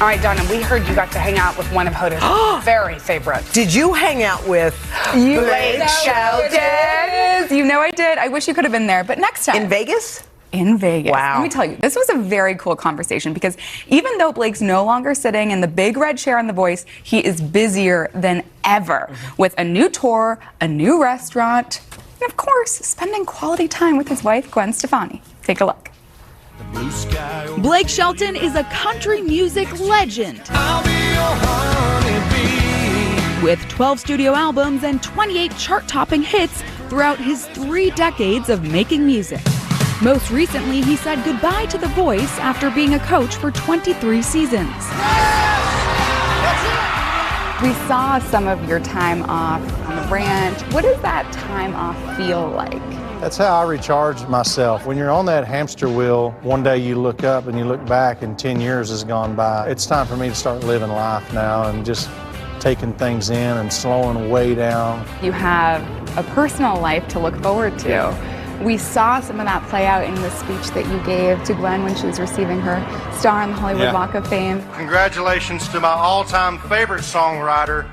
All right, Donna, we heard you got to hang out with one of Hoda's very favorites. Did you hang out with Blake Shelton? You know I did. I wish you could have been there, but next time. In Vegas? In Vegas. Wow. Let me tell you, this was a very cool conversation because even though Blake's no longer sitting in the big red chair on The Voice, he is busier than ever with a new tour, a new restaurant, and of course, spending quality time with his wife, Gwen Stefani. Take a look. Blake Shelton is a country music legend. With 12 studio albums and 28 chart-topping hits throughout his 3 decades of making music. Most recently, he said goodbye to The Voice after being a coach for 23 seasons. We saw some of your time off on the ranch. What does that time off feel like? That's how I recharge myself. When you're on that hamster wheel, one day you look up and you look back and 10 years has gone by. It's time for me to start living life now and just taking things in and slowing way down. You have a personal life to look forward to. We saw some of that play out in the speech that you gave to Gwen when she was receiving her star on the Hollywood Walk of Fame. Congratulations to my all-time favorite songwriter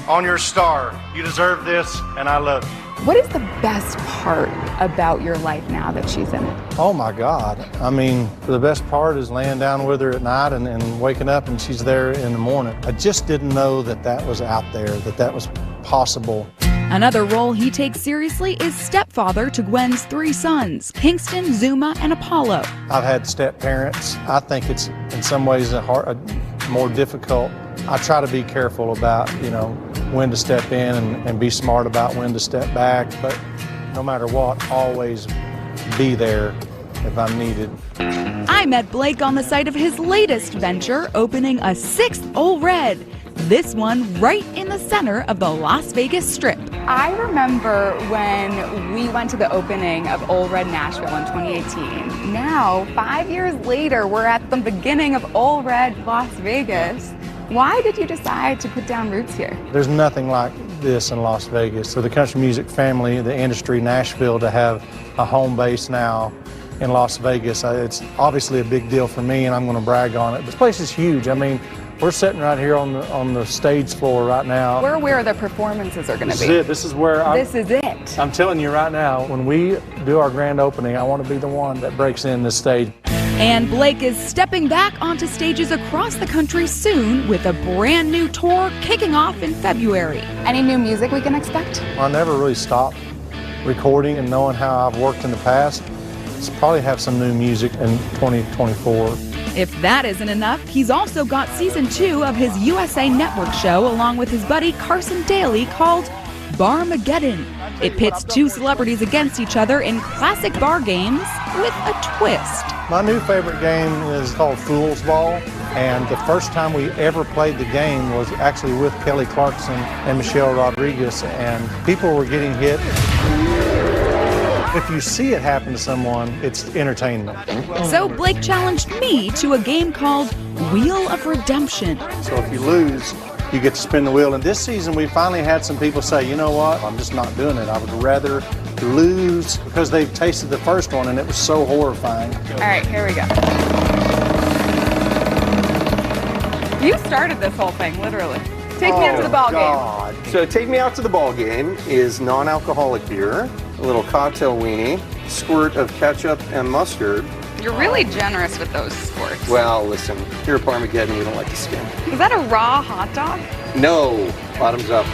on your star. You deserve this, and I love you. What is the best part about your life now that she's in it? Oh my God. I mean, the best part is laying down with her at night and waking up and she's there in the morning. I just didn't know that that was out there, that was possible. Another role he takes seriously is stepfather to Gwen's 3 sons, Kingston, Zuma, and Apollo. I've had step parents. I think it's in some ways more difficult. I try to be careful about, when to step in and be smart about when to step back, but no matter what, always be there if I'm needed. I met Blake on the site of his latest venture, opening a 6th Ole Red. This one right in the center of the Las Vegas Strip. I remember when we went to the opening of Ole Red Nashville in 2018. Now, 5 years later, we're at the beginning of Ole Red Las Vegas. Why did you decide to put down roots here? There's nothing like this in Las Vegas. For the country music family, the industry, Nashville, to have a home base now in Las Vegas, it's obviously a big deal for me, and I'm going to brag on it. This place is huge. I mean, we're sitting right here on the stage floor right now. We're where the performances are going to be. This is where this is it. I'm telling you right now, when we do our grand opening, I want to be the one that breaks in this stage. And Blake is stepping back onto stages across the country soon with a brand new tour kicking off in February. Any new music we can expect? I never really stopped recording, and knowing how I've worked in the past, let's probably have some new music in 2024. If that isn't enough, he's also got season 2 of his USA Network show along with his buddy Carson Daly called Barmageddon. It pits 2 celebrities against each other in classic bar games with a twist. My new favorite game is called Fool's Ball, and the first time we ever played the game was actually with Kelly Clarkson and Michelle Rodriguez, and people were getting hit. If you see it happen to someone, it's entertainment. So Blake challenged me to a game called Wheel of Redemption. So if you lose, you get to spin the wheel. And this season, we finally had some people say, you know what, I'm just not doing it. I would rather lose, because they've tasted the first one and it was so horrifying. All right, here we go. You started this whole thing, literally. Take me out to the ball game. So Take Me Out to the Ball Game is non-alcoholic beer, a little cocktail weenie, squirt of ketchup and mustard. You're really generous with those squirts. Well, listen, here at Barmageddon, we don't like to skim. Is that a raw hot dog? No, bottoms up.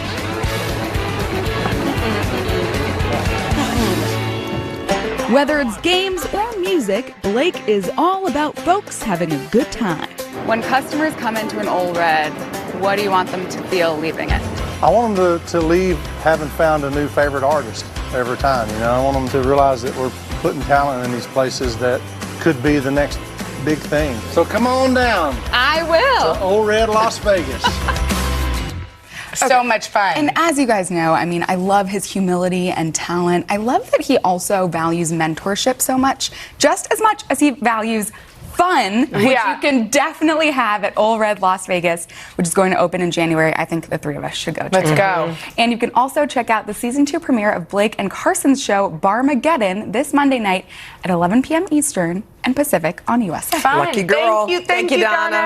Whether it's games or music, Blake is all about folks having a good time. When customers come into an Ole Red, what do you want them to feel leaving it? I want them to leave having found a new favorite artist every time. I want them to realize that we're putting talent in these places that could be the next big thing. So come on down. I will. To Ole Red Las Vegas. So much fun. And as you guys know, I mean, I love his humility and talent. I love that he also values mentorship so much as he values fun, which you can definitely have at Ole Red Las Vegas, which is going to open in January. I think the 3 of us should go. Let's go. And you can also check out the season 2 premiere of Blake and Carson's show, Barmageddon, this Monday night at 11 p.m. Eastern and Pacific on USA. Fun. Lucky girl. Thank you, Donna.